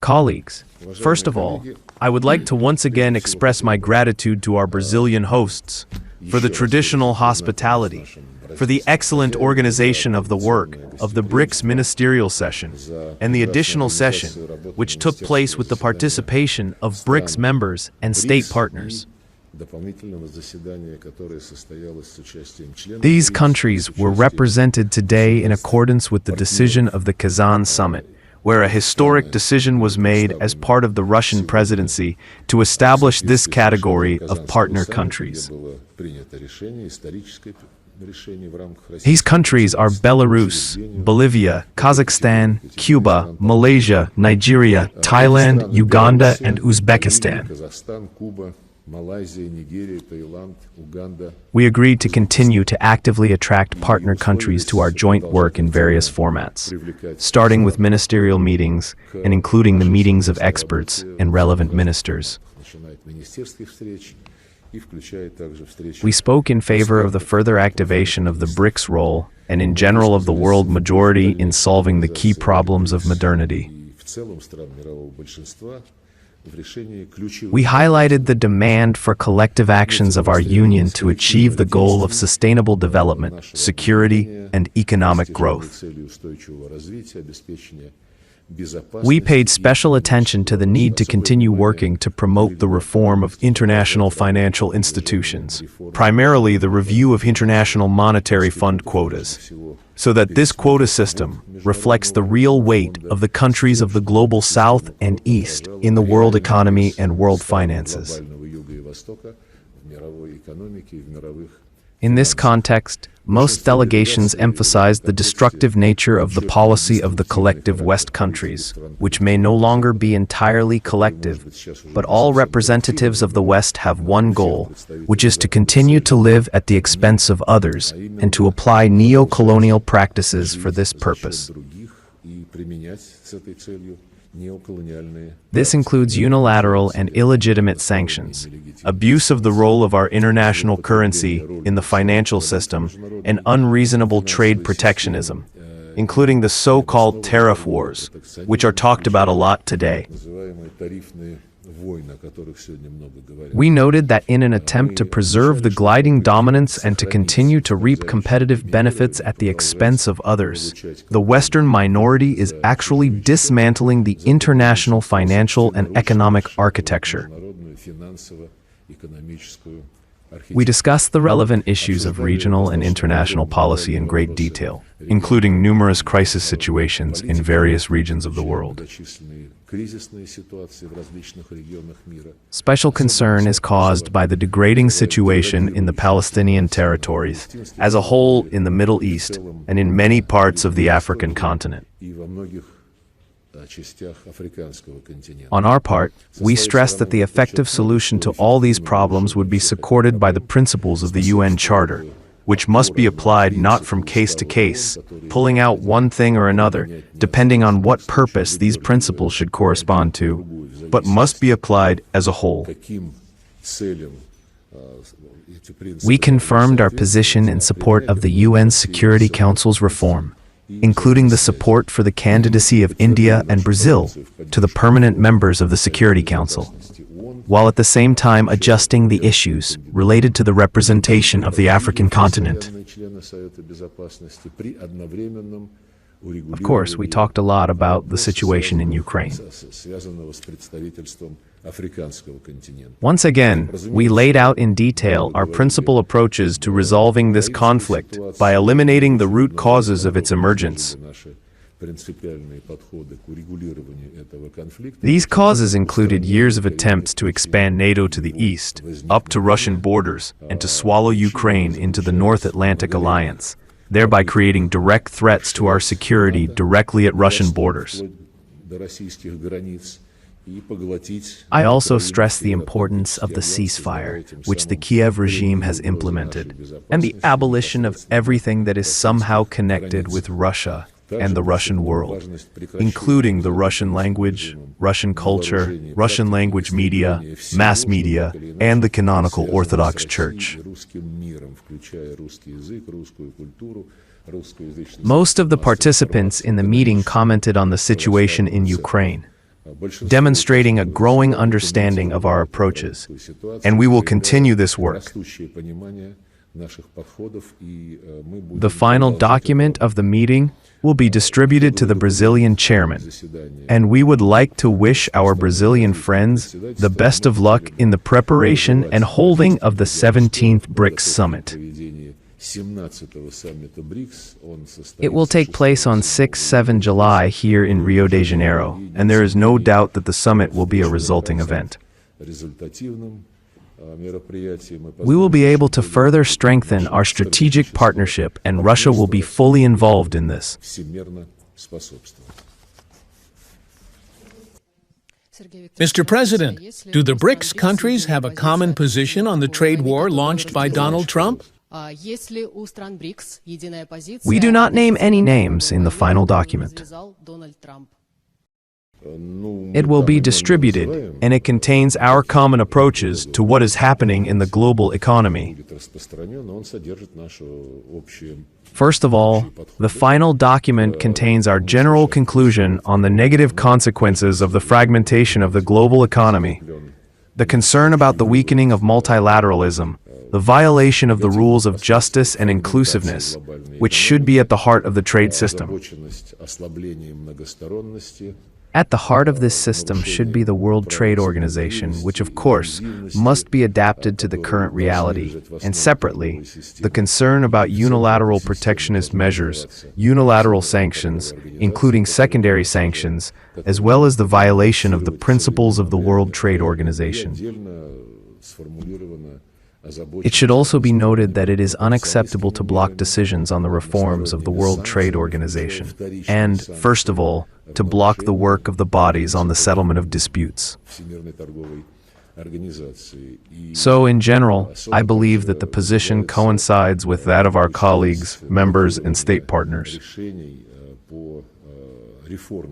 Colleagues, first of all, I would like to once again express my gratitude to our Brazilian hosts for the traditional hospitality, for the excellent organization of the work of the BRICS ministerial session, and the additional session, which took place with the participation of BRICS members and state partners. These countries were represented today in accordance with the decision of the Kazan summit, where a historic decision was made as part of the Russian presidency to establish this category of partner countries. These countries are Belarus, Bolivia, Kazakhstan, Cuba, Malaysia, Nigeria, Thailand, Uganda, and Uzbekistan. We agreed to continue to actively attract partner countries to our joint work in various formats, starting with ministerial meetings and including the meetings of experts and relevant ministers. We spoke in favor of the further activation of the BRICS role and in general of the world majority in solving the key problems of modernity. We highlighted the demand for collective actions of our Union to achieve the goal of sustainable development, security, and economic growth. We paid special attention to the need to continue working to promote the reform of international financial institutions, primarily the review of International Monetary Fund quotas, so that this quota system reflects the real weight of the countries of the global South and East in the world economy and world finances. In this context, most delegations emphasized the destructive nature of the policy of the collective West countries, which may no longer be entirely collective, but all representatives of the West have one goal, which is to continue to live at the expense of others and to apply neo-colonial practices for this purpose. This includes unilateral and illegitimate sanctions, abuse of the role of our international currency in the financial system, and unreasonable trade protectionism, including the so-called tariff wars, which are talked about a lot today. We noted that in an attempt to preserve the gliding dominance and to continue to reap competitive benefits at the expense of others, the Western minority is actually dismantling the international financial and economic architecture. We discussed the relevant issues of regional and international policy in great detail, including numerous crisis situations in various regions of the world. Special concern is caused by the degrading situation in the Palestinian territories, as a whole in the Middle East, and in many parts of the African continent. On our part, we stressed that the effective solution to all these problems would be supported by the principles of the UN Charter, which must be applied not from case to case, pulling out one thing or another, depending on what purpose these principles should correspond to, but must be applied as a whole. We confirmed our position in support of the UN Security Council's reform, including the support for the candidacy of India and Brazil to the permanent members of the Security Council, while at the same time adjusting the issues related to the representation of the African continent. Of course, we talked a lot about the situation in Ukraine. Once again, we laid out in detail our principal approaches to resolving this conflict by eliminating the root causes of its emergence. These causes included years of attempts to expand NATO to the east, up to Russian borders, and to swallow Ukraine into the North Atlantic Alliance, thereby creating direct threats to our security directly at Russian borders. I also stress the importance of the ceasefire, which the Kyiv regime has implemented, and the abolition of everything that is somehow connected with Russia and the Russian world, including the Russian language, Russian culture, Russian language media, mass media, and the canonical Orthodox Church. Most of the participants in the meeting commented on the situation in Ukraine. demonstrating a growing understanding of our approaches, and we will continue this work. The final document of the meeting will be distributed to the Brazilian chairman, and we would like to wish our Brazilian friends the best of luck in the preparation and holding of the 17th BRICS summit. It will take place on 6-7 July here in Rio de Janeiro, and there is no doubt that the summit will be a resulting event. We will be able to further strengthen our strategic partnership, and Russia will be fully involved in this. Mr. President, do the BRICS countries have a common position on the trade war launched by Donald Trump? We do not name any names in the final document. It will be distributed, and it contains our common approaches to what is happening in the global economy. First of all, the final document contains our general conclusion on the negative consequences of the fragmentation of the global economy, the concern about the weakening of multilateralism, the violation of the rules of justice and inclusiveness, which should be at the heart of the trade system. At the heart of this system should be the World Trade Organization, which of course must be adapted to the current reality, and separately, the concern about unilateral protectionist measures, unilateral sanctions, including secondary sanctions, as well as the violation of the principles of the World Trade Organization. It should also be noted that it is unacceptable to block decisions on the reforms of the World Trade Organization, and, first of all, to block the work of the bodies on the settlement of disputes. So, in general, I believe that the position coincides with that of our colleagues, members, and state partners.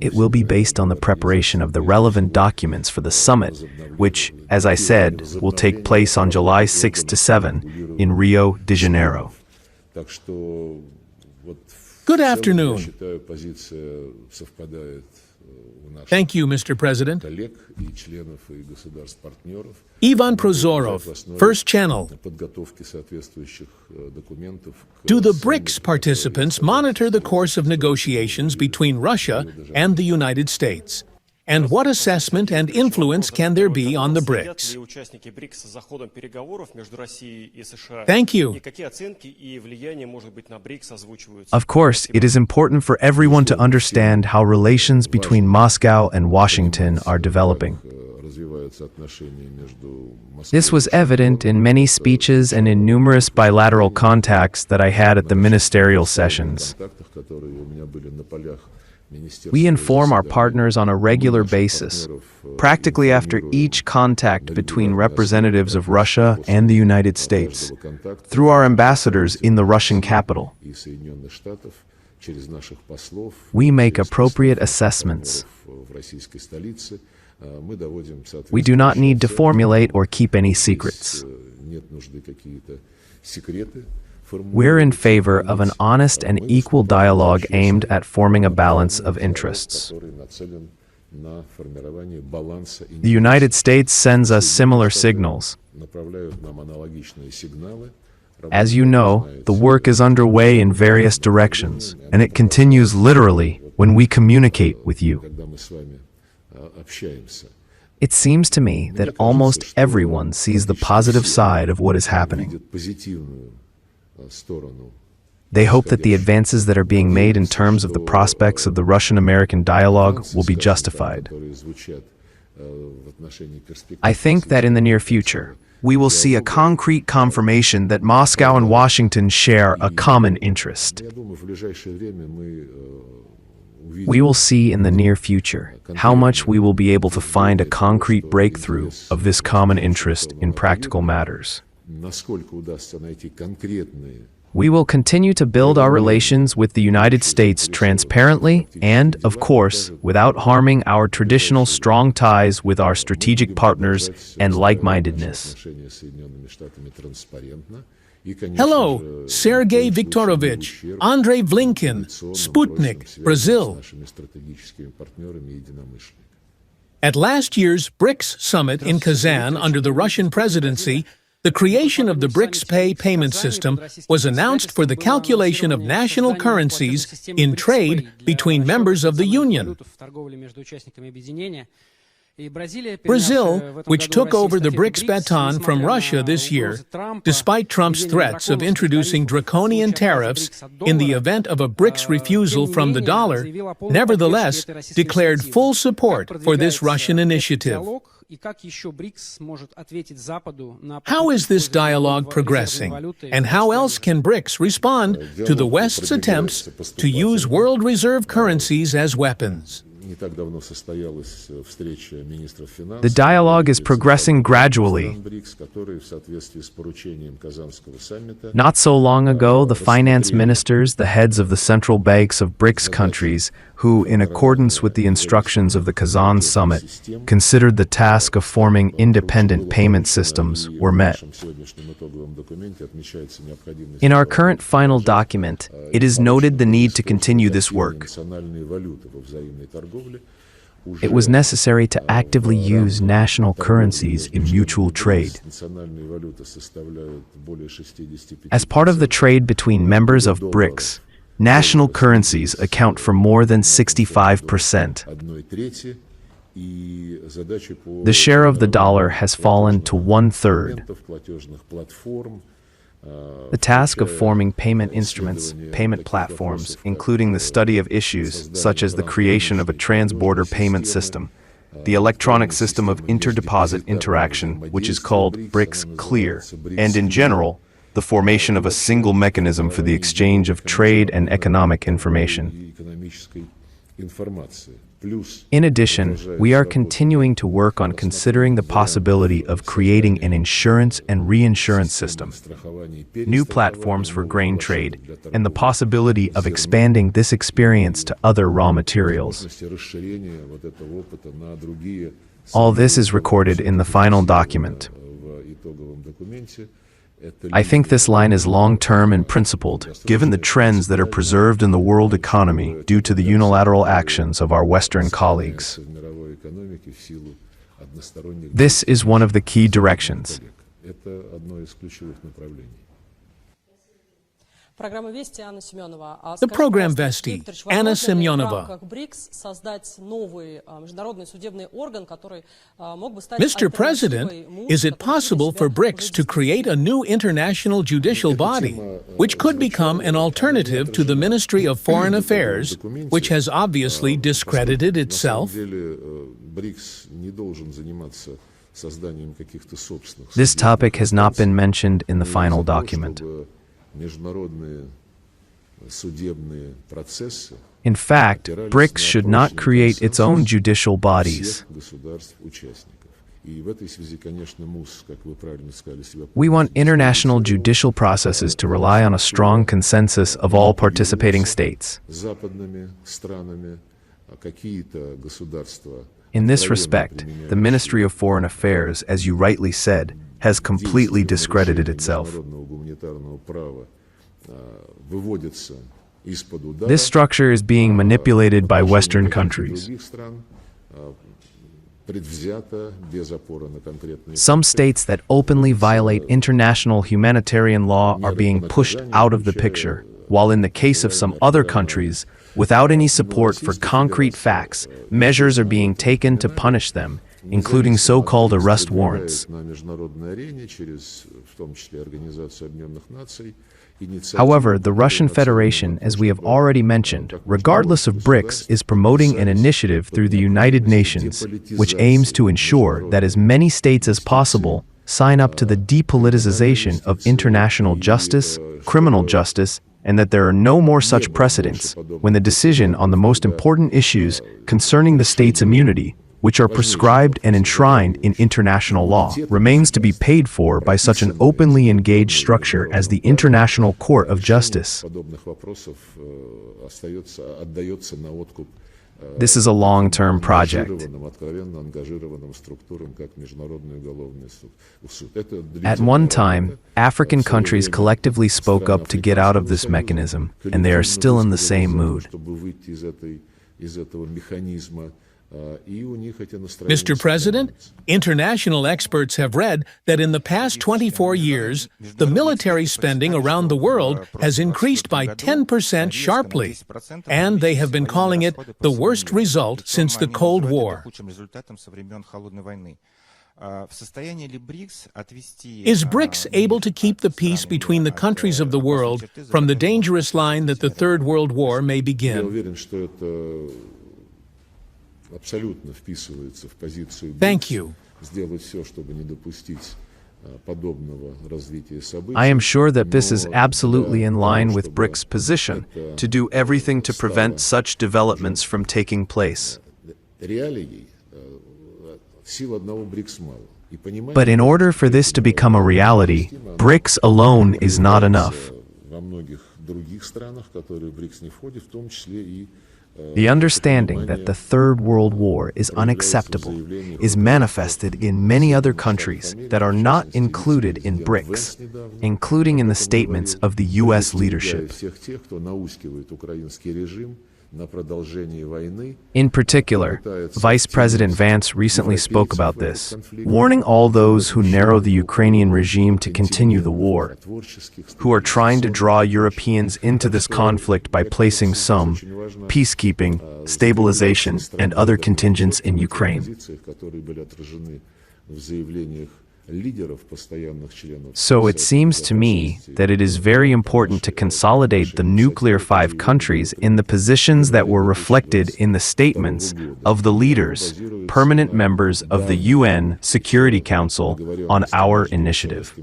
It will be based on the preparation of the relevant documents for the summit, which, as I said, will take place on July 6 to 7 in Rio de Janeiro. Good afternoon. Thank you, Mr. President. Ivan Prozorov, First Channel. Do the BRICS participants monitor the course of negotiations between Russia and the United States? And what assessment and influence can there be on the BRICS? Thank you. Of course, it is important for everyone to understand how relations between Moscow and Washington are developing. This was evident in many speeches and in numerous bilateral contacts that I had at the ministerial sessions. We inform our partners on a regular basis, practically after each contact between representatives of Russia and the United States, through our ambassadors in the Russian capital. We make appropriate assessments. We do not need to formulate or keep any secrets. We're in favor of an honest and equal dialogue aimed at forming a balance of interests. The United States sends us similar signals. As you know, the work is underway in various directions, and it continues literally when we communicate with you. It seems to me that almost everyone sees the positive side of what is happening. They hope that the advances that are being made in terms of the prospects of the Russian-American dialogue will be justified. I think that in the near future, we will see a concrete confirmation that Moscow and Washington share a common interest. We will see in the near future how much we will be able to find a concrete breakthrough of this common interest in practical matters. We will continue to build our relations with the United States transparently and, of course, without harming our traditional strong ties with our strategic partners and like-mindedness. Hello, Sergey Viktorovich, Andrei Vlinkin, Sputnik, Brazil. At last year's BRICS summit in Kazan under the Russian presidency, the creation of the BRICS payment system was announced for the calculation of national currencies in trade between members of the Union. Brazil, which took over the BRICS baton from Russia this year, despite Trump's threats of introducing draconian tariffs in the event of a BRICS refusal from the dollar, nevertheless declared full support for this Russian initiative. How is this dialogue progressing, and how else can BRICS respond to the West's attempts to use world reserve currencies as weapons? The dialogue is progressing gradually. Not so long ago, the finance ministers, the heads of the central banks of BRICS countries, who, in accordance with the instructions of the Kazan summit, considered the task of forming independent payment systems, were met. In our current final document, it is noted the need to continue this work. It was necessary to actively use national currencies in mutual trade. As part of the trade between members of BRICS, national currencies account for more than 65%. The share of the dollar has fallen to 1/3. The task of forming payment instruments, payment platforms, including the study of issues such as the creation of a trans-border payment system, the electronic system of interdeposit interaction, which is called BRICS Clear, and in general, the formation of a single mechanism for the exchange of trade and economic information. In addition, we are continuing to work on considering the possibility of creating an insurance and reinsurance system, new platforms for grain trade, and the possibility of expanding this experience to other raw materials. All this is recorded in the final document. I think this line is long-term and principled, given the trends that are preserved in the world economy due to the unilateral actions of our Western colleagues. This is one of the key directions. The program Vesti, Anna Semyonova. Mr. President, is it possible for BRICS to create a new international judicial body, which could become an alternative to the Ministry of Foreign Affairs, which has obviously discredited itself? This topic has not been mentioned in the final document. In fact, BRICS should not create its own judicial bodies. We want international judicial processes to rely on a strong consensus of all participating states. In this respect, the Ministry of Foreign Affairs, as you rightly said, has completely discredited itself. This structure is being manipulated by Western countries. Some states that openly violate international humanitarian law are being pushed out of the picture, while in the case of some other countries, without any support for concrete facts, measures are being taken to punish them, including so-called arrest warrants. However, the Russian Federation, as we have already mentioned, regardless of BRICS, is promoting an initiative through the United Nations, which aims to ensure that as many states as possible sign up to the depoliticization of international justice, criminal justice, and that there are no more such precedents when the decision on the most important issues concerning the state's immunity, which are prescribed and enshrined in international law, remains to be paid for by such an openly engaged structure as the International Court of Justice. This is a long-term project. At one time, African countries collectively spoke up to get out of this mechanism, and they are still in the same mood. Mr. President, international experts have read that in the past 24 years, the military spending around the world has increased by 10% sharply, and they have been calling it the worst result since the Cold War. Is BRICS able to keep the peace between the countries of the world from the dangerous line that the Third World War may begin? Thank you. I am sure that this is absolutely in line with BRICS' position to do everything to prevent such developments from taking place. But in order for this to become a reality, BRICS alone is not enough. The understanding that the Third World War is unacceptable is manifested in many other countries that are not included in BRICS, including in the statements of the U.S. leadership. In particular, Vice President Vance recently spoke about this, warning all those who narrow the Ukrainian regime to continue the war, who are trying to draw Europeans into this conflict by placing some peacekeeping, stabilization, and other contingents in Ukraine. So it seems to me that it is very important to consolidate the nuclear five countries in the positions that were reflected in the statements of the leaders, permanent members of the UN Security Council, on our initiative.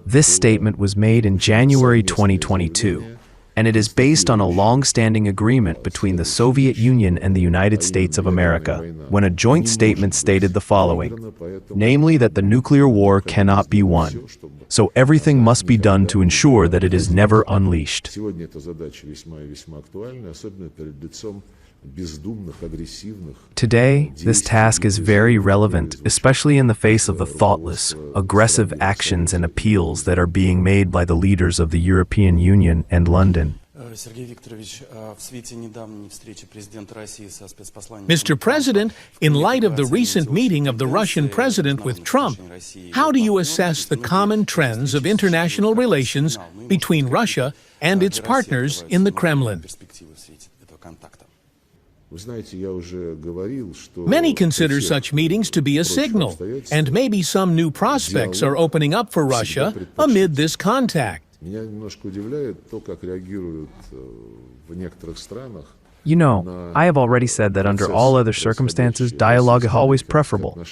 This statement was made in January 2022. And it is based on a long-standing agreement between the Soviet Union and the United States of America, when a joint statement stated the following, namely that the nuclear war cannot be won, so everything must be done to ensure that it is never unleashed. Today, this task is very relevant, especially in the face of the thoughtless, aggressive actions and appeals that are being made by the leaders of the European Union and London. Mr. President, in light of the recent meeting of the Russian president with Trump, how do you assess the common trends of international relations between Russia and its partners in the Kremlin? Many consider such meetings to be a signal, and maybe some new prospects are opening up for Russia amid this contact. You know, I have already said that under all other circumstances, dialogue is always preferable.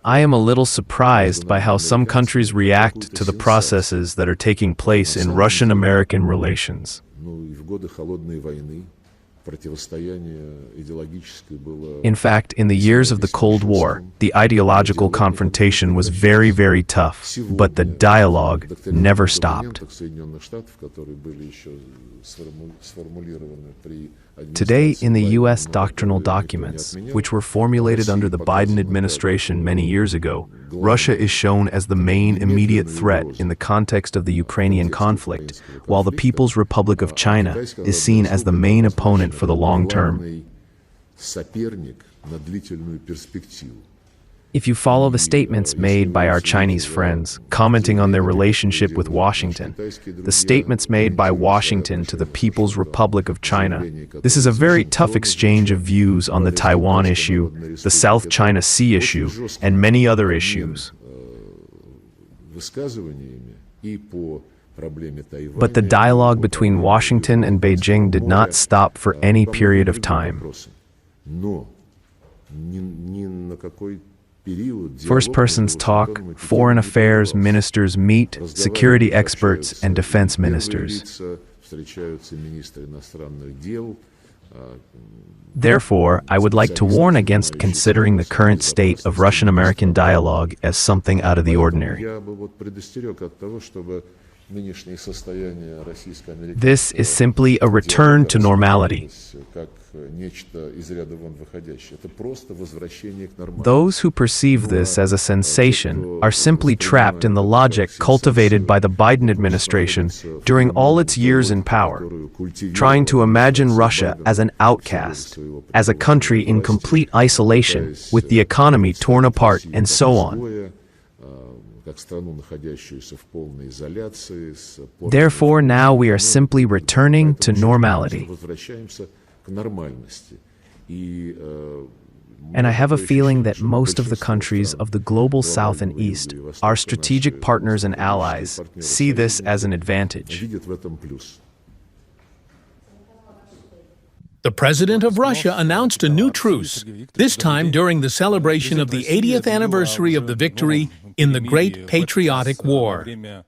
I am a little surprised by how some countries react to the processes that are taking place in Russian-American relations. In fact, in the years of the Cold War, the ideological confrontation was very, very tough, but the dialogue never stopped. Today, in the U.S. doctrinal documents, which were formulated under the Biden administration many years ago, Russia is shown as the main immediate threat in the context of the Ukrainian conflict, while the People's Republic of China is seen as the main opponent for the long term. If you follow the statements made by our Chinese friends, commenting on their relationship with Washington, the statements made by Washington to the People's Republic of China, this is a very tough exchange of views on the Taiwan issue, the South China Sea issue, and many other issues. But the dialogue between Washington and Beijing did not stop for any period of time. First persons talk, foreign affairs ministers meet, security experts and defense ministers. Therefore, I would like to warn against considering the current state of Russian-American dialogue as something out of the ordinary. This is simply a return to normality. Those who perceive this as a sensation are simply trapped in the logic cultivated by the Biden administration during all its years in power, trying to imagine Russia as an outcast, as a country in complete isolation, with the economy torn apart, and so on. Therefore, now we are simply returning to normality. And I have a feeling that most of the countries of the global South and East, our strategic partners and allies, see this as an advantage. The president of Russia announced a new truce, this time during the celebration of the 80th anniversary of the victory in the Great Patriotic War. The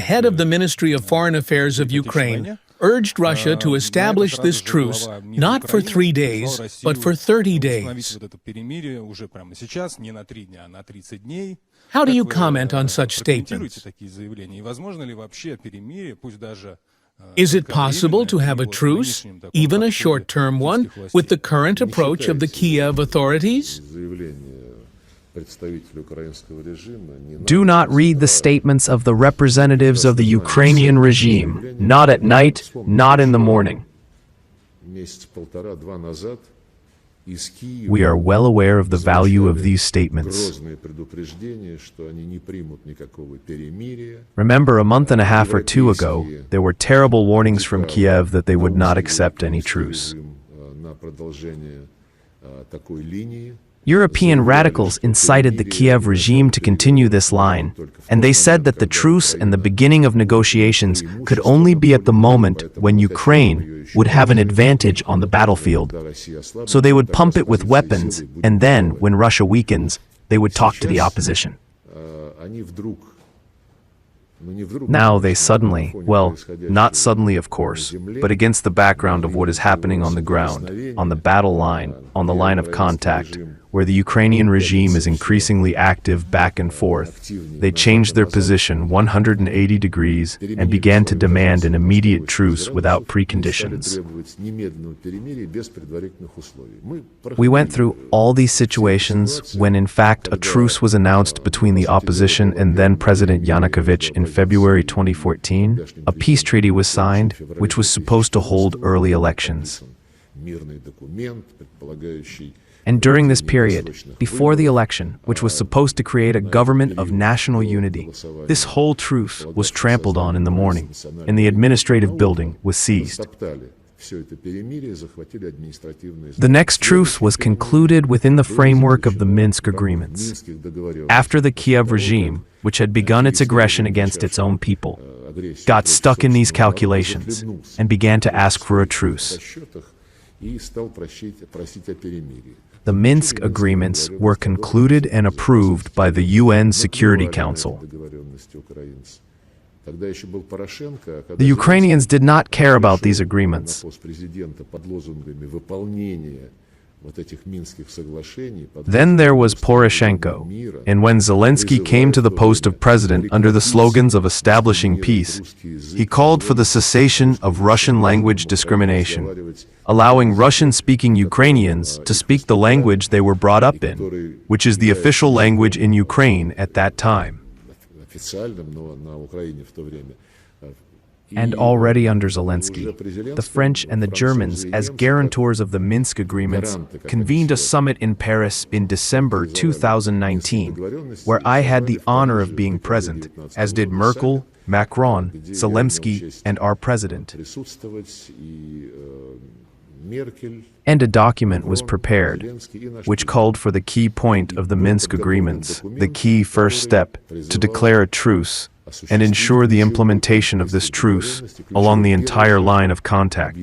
head of the Ministry of Foreign Affairs of Ukraine urged Russia to establish this truce not for 3 days, but for 30 days. How do you comment on such statements? Is it possible to have a truce, even a short-term one, with the current approach of the Kyiv authorities? Do not read the statements of the representatives of the Ukrainian regime, not at night, not in the morning. We are well aware of the value of these statements. Remember, a month and a half or two ago, there were terrible warnings from Kyiv that they would not accept any truce. European radicals incited the Kyiv regime to continue this line, and they said that the truce and the beginning of negotiations could only be at the moment when Ukraine would have an advantage on the battlefield. So they would pump it with weapons, and then, when Russia weakens, they would talk to the opposition. Now they suddenly, well, not suddenly of course, but against the background of what is happening on the ground, on the battle line, on the line of contact, where the Ukrainian regime is increasingly active back and forth, they changed their position 180 degrees and began to demand an immediate truce without preconditions. We went through all these situations when in fact a truce was announced between the opposition and then President Yanukovych in February 2014. A peace treaty was signed, which was supposed to hold early elections. And during this period, before the election, which was supposed to create a government of national unity, this whole truce was trampled on in the morning, and the administrative building was seized. The next truce was concluded within the framework of the Minsk agreements. After the Kyiv regime, which had begun its aggression against its own people, got stuck in these calculations and began to ask for a truce. The Minsk agreements were concluded and approved by the UN Security Council. The Ukrainians did not care about these agreements. Then there was Poroshenko, and when Zelensky came to the post of president under the slogans of establishing peace, he called for the cessation of Russian language discrimination, allowing Russian-speaking Ukrainians to speak the language they were brought up in, which is the official language in Ukraine at that time. And already under Zelensky, the French and the Germans, as guarantors of the Minsk agreements, convened a summit in Paris in December 2019, where I had the honor of being present, as did Merkel, Macron, Zelensky, and our president. And a document was prepared, which called for the key point of the Minsk agreements, the key first step, to declare a truce and ensure the implementation of this truce along the entire line of contact.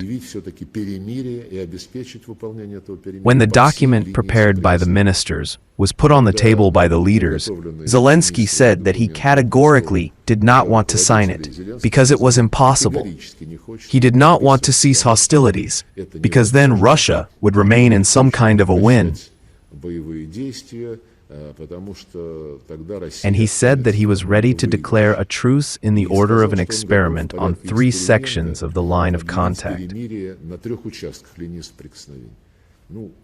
When the document prepared by the ministers was put on the table by the leaders, Zelensky said that he categorically did not want to sign it because it was impossible. He did not want to cease hostilities because then Russia would remain in some kind of a win. And he said that he was ready to declare a truce in the order of an experiment on 3 sections of the line of contact.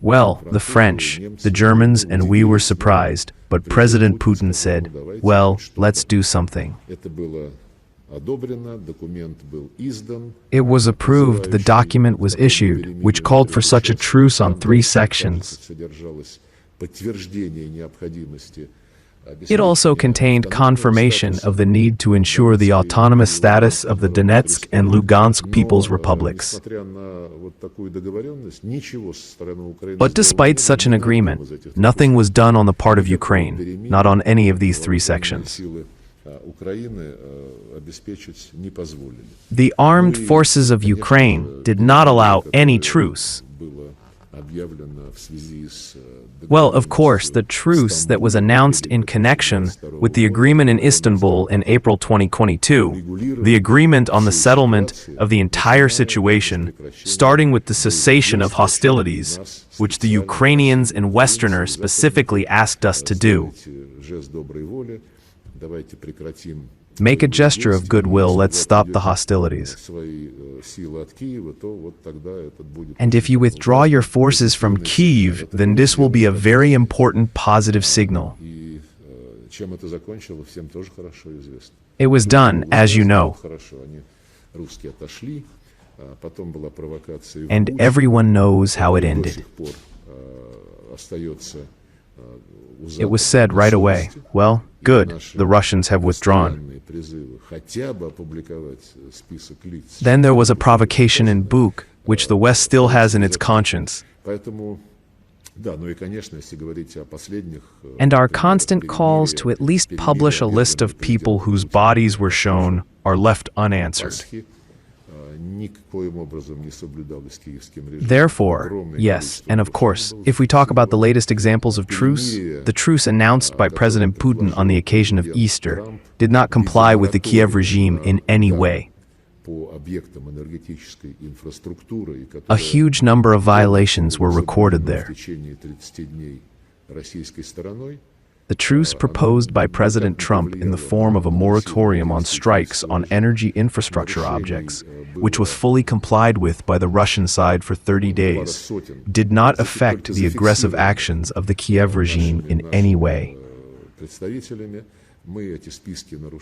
Well, the French, the Germans, and we were surprised, but President Putin said, well, let's do something. It was approved, the document was issued, which called for such a truce on 3 sections. It also contained confirmation of the need to ensure the autonomous status of the Donetsk and Lugansk People's Republics. But despite such an agreement, nothing was done on the part of Ukraine, not on any of these 3 sections. The armed forces of Ukraine did not allow any truce. Well, of course, the truce that was announced in connection with the agreement in Istanbul in April 2022, the agreement on the settlement of the entire situation, starting with the cessation of hostilities, which the Ukrainians and Westerners specifically asked us to do. Make a gesture of goodwill, let's stop the hostilities. And if you withdraw your forces from Kyiv, then this will be a very important positive signal. It was done, as you know. And everyone knows how it ended. It was said right away, well, good, the Russians have withdrawn. Then there was a provocation in Buk, which the West still has in its conscience. And our constant calls to at least publish a list of people whose bodies were shown are left unanswered. Therefore, yes, and of course, if we talk about the latest examples of truce, the truce announced by President Putin on the occasion of Easter did not comply with the Kyiv regime in any way. A huge number of violations were recorded there. The truce proposed by President Trump in the form of a moratorium on strikes on energy infrastructure objects, which was fully complied with by the Russian side for 30 days, did not affect the aggressive actions of the Kyiv regime in any way.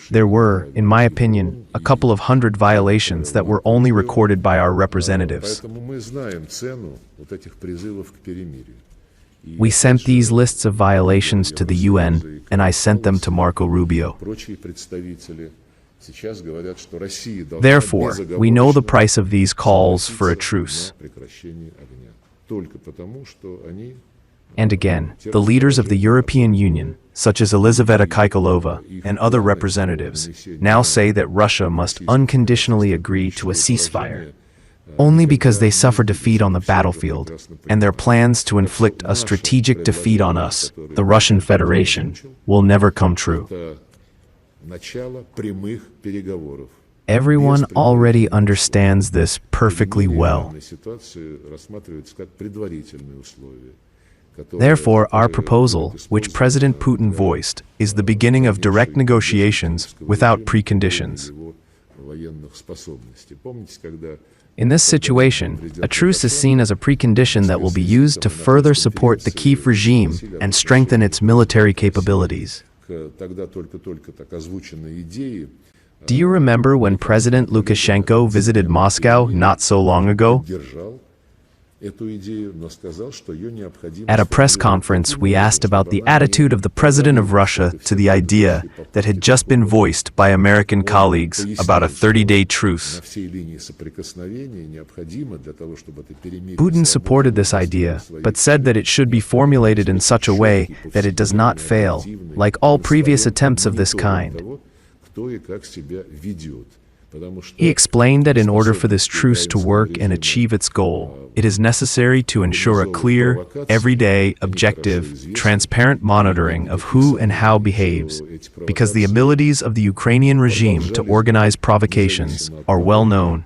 There were, in my opinion, a couple of hundred violations that were only recorded by our representatives. We sent these lists of violations to the UN, and I sent them to Marco Rubio. Therefore, we know the price of these calls for a truce. And again, the leaders of the European Union, such as Elizaveta Kaikalova and other representatives, now say that Russia must unconditionally agree to a ceasefire, only because they suffer defeat on the battlefield, and their plans to inflict a strategic defeat on us, the Russian Federation, will never come true. Everyone already understands this perfectly well. Therefore, our proposal, which President Putin voiced, is the beginning of direct negotiations without preconditions. In this situation, a truce is seen as a precondition that will be used to further support the Kyiv regime and strengthen its military capabilities. Do you remember when President Lukashenko visited Moscow not so long ago? At a press conference, we asked about the attitude of the President of Russia to the idea that had just been voiced by American colleagues about a 30-day truce. Putin supported this idea, but said that it should be formulated in such a way that it does not fail, like all previous attempts of this kind. He explained that in order for this truce to work and achieve its goal, it is necessary to ensure a clear, everyday, objective, transparent monitoring of who and how behaves, because the abilities of the Ukrainian regime to organize provocations are well known,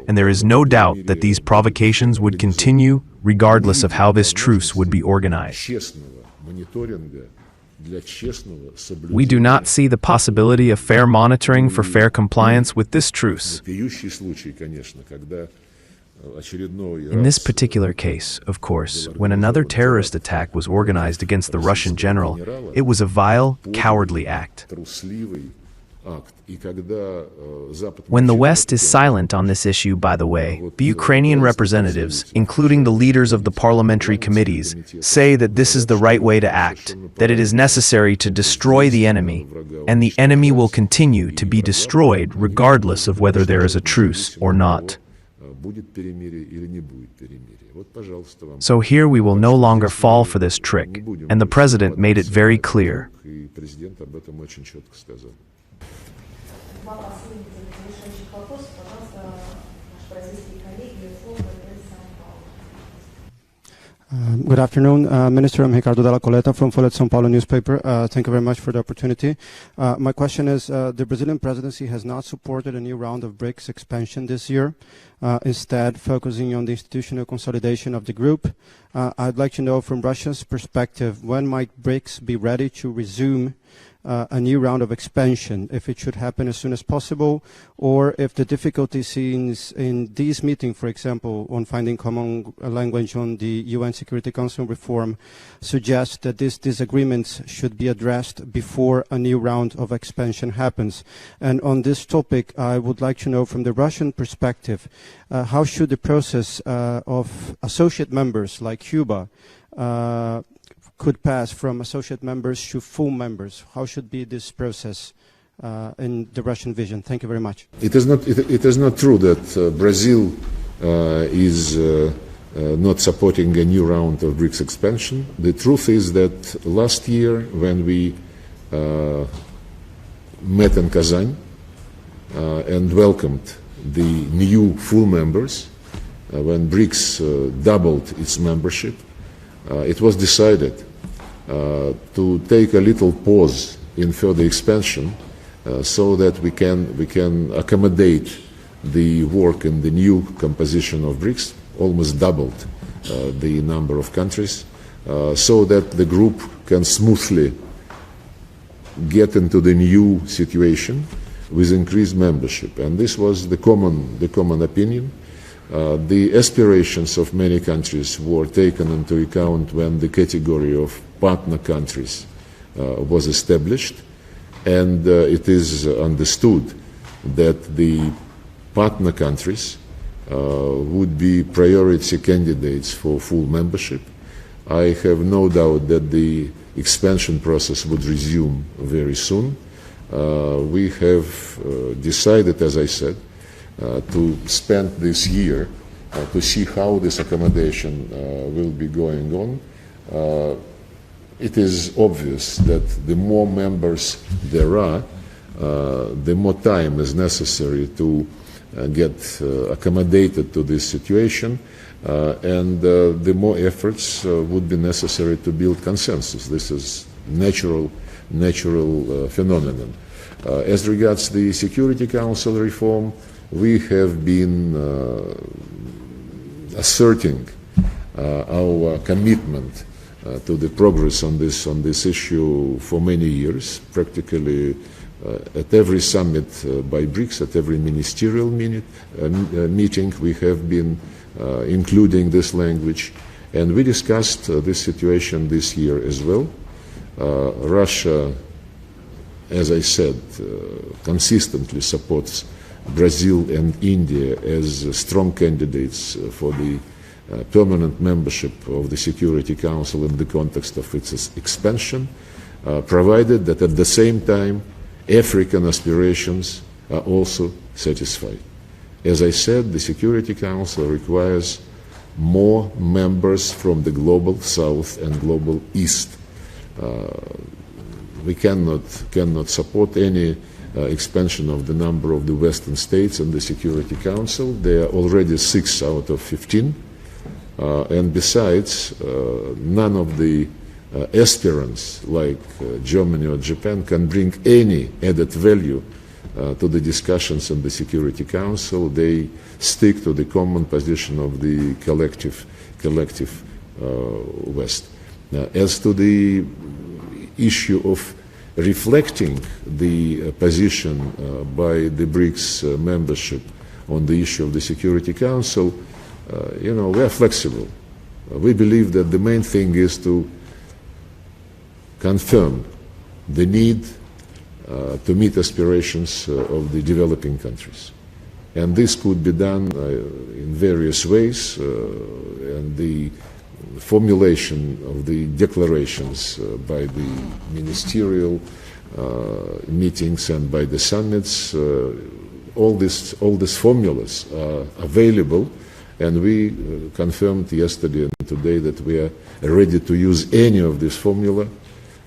and there is no doubt that these provocations would continue regardless of how this truce would be organized. We do not see the possibility of fair monitoring for fair compliance with this truce. In this particular case, of course, when another terrorist attack was organized against the Russian general, it was a vile, cowardly act. When the West is silent on this issue, by the way, the Ukrainian representatives, including the leaders of the parliamentary committees, say that this is the right way to act, that it is necessary to destroy the enemy, and the enemy will continue to be destroyed regardless of whether there is a truce or not. So here we will no longer fall for this trick, and the president made it very clear. Good afternoon, Minister. I'm Ricardo Della Coleta from Folha de São Paulo newspaper. Thank you very much for the opportunity. My question is, the Brazilian presidency has not supported a new round of BRICS expansion this year, instead focusing on the institutional consolidation of the group. I'd like to know from Russia's perspective, when might BRICS be ready to resume a new round of expansion, if it should happen as soon as possible, or if the difficulty seen in this meeting, for example, on finding common language on the UN Security Council reform, suggests that these disagreements should be addressed before a new round of expansion happens. And on this topic, I would like to know from the Russian perspective, how should the process of associate members like Cuba could pass from associate members to full members? How should be this process in the Russian vision? Thank you very much. It is not true that Brazil is not supporting a new round of BRICS expansion. The truth is that last year, when we met in Kazan and welcomed the new full members, when BRICS doubled its membership, it was decided to take a little pause in further expansion so that we can accommodate the work in the new composition of BRICS, almost doubled the number of countries, so that the group can smoothly get into the new situation with increased membership. And this was the common opinion. The aspirations of many countries were taken into account when the category of partner countries was established, and it is understood that the partner countries would be priority candidates for full membership. I have no doubt that the expansion process would resume very soon. We have decided, as I said, to spend this year to see how this accommodation will be going on. It is obvious that the more members there are, the more time is necessary to get accommodated to this situation, and the more efforts would be necessary to build consensus. This is natural phenomenon. As regards the Security Council reform, we have been asserting our commitment to the progress on this issue for many years, practically at every summit by BRICS, at every ministerial meeting, we have been including this language, and we discussed this situation this year as well. Russia, as I said, consistently supports Brazil and India as strong candidates for the permanent membership of the Security Council in the context of its expansion, provided that at the same time African aspirations are also satisfied. As I said, the Security Council requires more members from the global South and global East. We cannot support any expansion of the number of the Western states in the Security Council. There are already 6 out of 15. And besides, none of the aspirants like Germany or Japan can bring any added value to the discussions in the Security Council. They stick to the common position of the collective West. As to the issue of reflecting the position by the BRICS membership on the issue of the Security Council, we are flexible. We believe that the main thing is to confirm the need to meet aspirations of the developing countries. And this could be done in various ways, and the formulation of the declarations by the ministerial meetings and by the summits, all these formulas are available, and we confirmed yesterday and today that we are ready to use any of this formula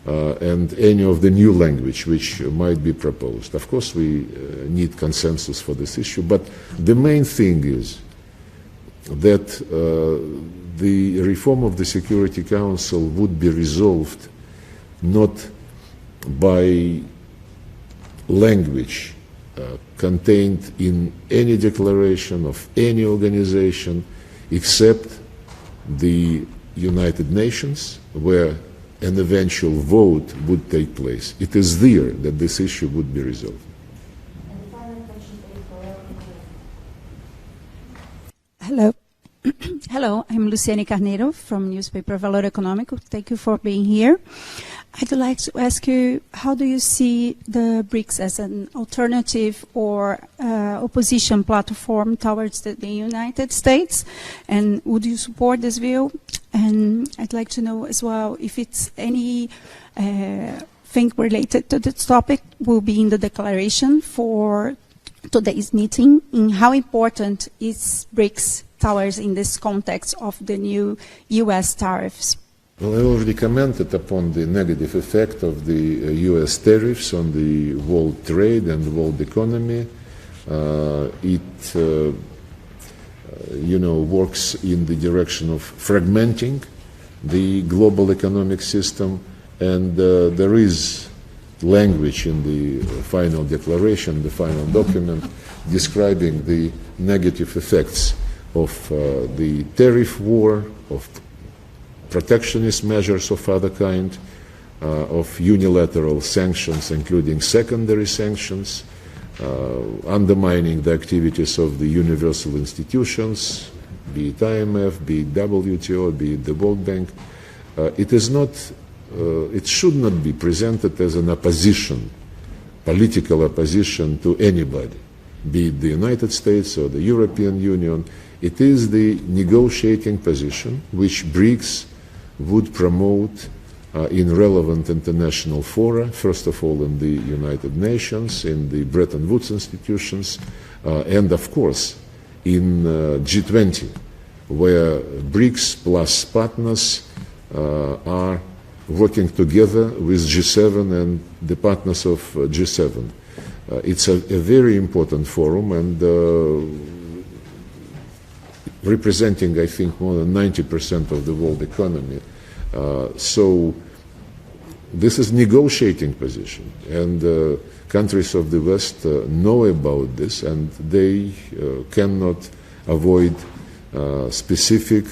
and any of the new language which might be proposed. Of course, we need consensus for this issue, but the main thing is that the reform of the Security Council would be resolved not by language contained in any declaration of any organization except the United Nations, where an eventual vote would take place. It is there that this issue would be resolved. Hello. Hello, I'm Luciane Carneiro from newspaper Valor Econômico. Thank you for being here. I'd like to ask you, how do you see the BRICS as an alternative or opposition platform towards the United States? And would you support this view? And I'd like to know as well if it's any thing related to this topic will be in the declaration for today's meeting, in how important is BRICS towers in this context of the new U.S. tariffs? Well, I already commented upon the negative effect of the U.S. tariffs on the world trade and world economy. It works in the direction of fragmenting the global economic system, and there is language in the final declaration, the final document, describing the negative effects of the tariff war, of protectionist measures of other kind, of unilateral sanctions, including secondary sanctions, undermining the activities of the universal institutions, be it IMF, be it WTO, be it the World Bank. It should not be presented as an opposition, political opposition to anybody, be it the United States or the European Union. It is the negotiating position which BRICS would promote in relevant international fora, first of all in the United Nations, in the Bretton Woods institutions, and of course in G20, where BRICS plus partners are working together with G7 and the partners of G7. It's a very important forum, and representing, I think, more than 90% of the world economy. So this is negotiating position, and countries of the West know about this, and they cannot avoid specific,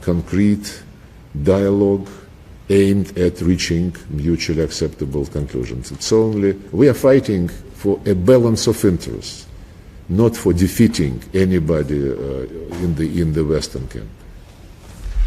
concrete dialogue aimed at reaching mutually acceptable conclusions. It's only, we are fighting for a balance of interests, not for defeating anybody in the Western camp.